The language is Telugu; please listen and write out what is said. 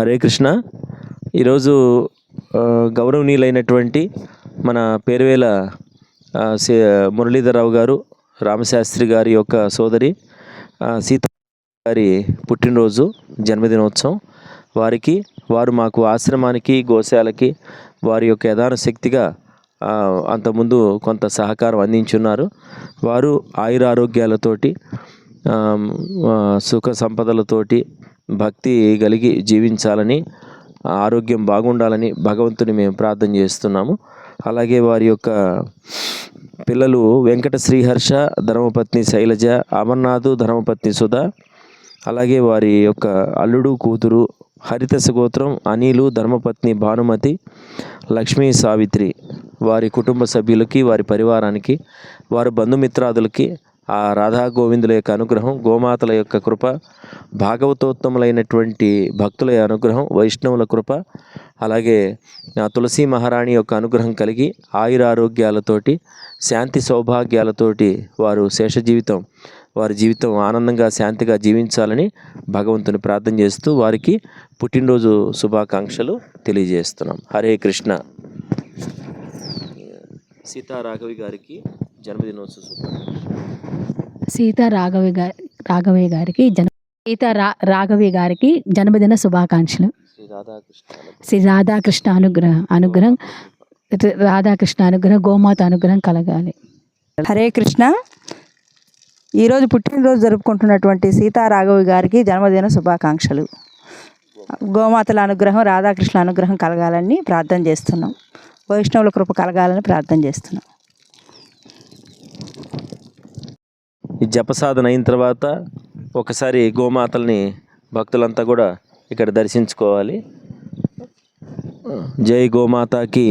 హరే కృష్ణ. ఈరోజు గౌరవనీయులైనటువంటి మన పేరువేల మురళీధరరావు గారు, రామశాస్త్రి గారి యొక్క సోదరి సీత గారి పుట్టినరోజు, జన్మదినోత్సవం. వారు మాకు ఆశ్రమానికి, గోశాలకి వారి యొక్క యథాన శక్తిగా అంతకుముందు కొంత సహకారం అందించున్నారు. వారు ఆయురారోగ్యాలతోటి, సుఖ సంపదలతోటి, భక్తి కలిగి జీవించాలని, ఆరోగ్యం బాగుండాలని భగవంతుని మేము ప్రార్థన చేస్తున్నాము. అలాగే వారి యొక్క పిల్లలు వెంకట శ్రీహర్ష, ధర్మపత్ని శైలజ, అమర్నాథ్, ధర్మపత్ని సుధా, అలాగే వారి యొక్క అల్లుడు, కూతురు హరితస గోత్రం అనిలు, ధర్మపత్ని భానుమతి, లక్ష్మీ సావిత్రి, వారి కుటుంబ సభ్యులకి, వారి పరివారానికి, వారి బంధుమిత్రాదులకి ఆ రాధా గోవిందుల యొక్క అనుగ్రహం, గోమాతల యొక్క కృప, భాగవతోత్తములైనటువంటి భక్తుల అనుగ్రహం, వైష్ణవుల కృప, అలాగే తులసి మహారాణి యొక్క అనుగ్రహం కలిగి ఆయురారోగ్యాలతోటి, శాంతి సౌభాగ్యాలతోటి వారి జీవితం ఆనందంగా, శాంతిగా జీవించాలని భగవంతుని ప్రార్థన చేస్తూ వారికి పుట్టినరోజు శుభాకాంక్షలు తెలియజేస్తున్నాం. హరే కృష్ణ. సీతారాఘవి గారికి జన్మదినోత్సవ శుభాకాంక్షలు. రాఘవి గారికి జన్మదిన శుభాకాంక్షలు. శ్రీ రాధాకృష్ణ అనుగ్రహం రాధాకృష్ణ అనుగ్రహం, గోమాత అనుగ్రహం కలగాలి. హరే కృష్ణ. ఈరోజు పుట్టినరోజు జరుపుకుంటున్నటువంటి సీతారాఘవి గారికి జన్మదిన శుభాకాంక్షలు. గోమాతల అనుగ్రహం, రాధాకృష్ణ అనుగ్రహం కలగాలని ప్రార్థన చేస్తున్నాం. వైష్ణవుల కృప కలగాలని ప్రార్థన చేస్తున్నాం. ఈ జపసాధన అయిన తర్వాత ఒకసారి గోమాతల్ని భక్తులంతా కూడా ఇక్కడ దర్శించుకోవాలి. జై గోమాతాకి.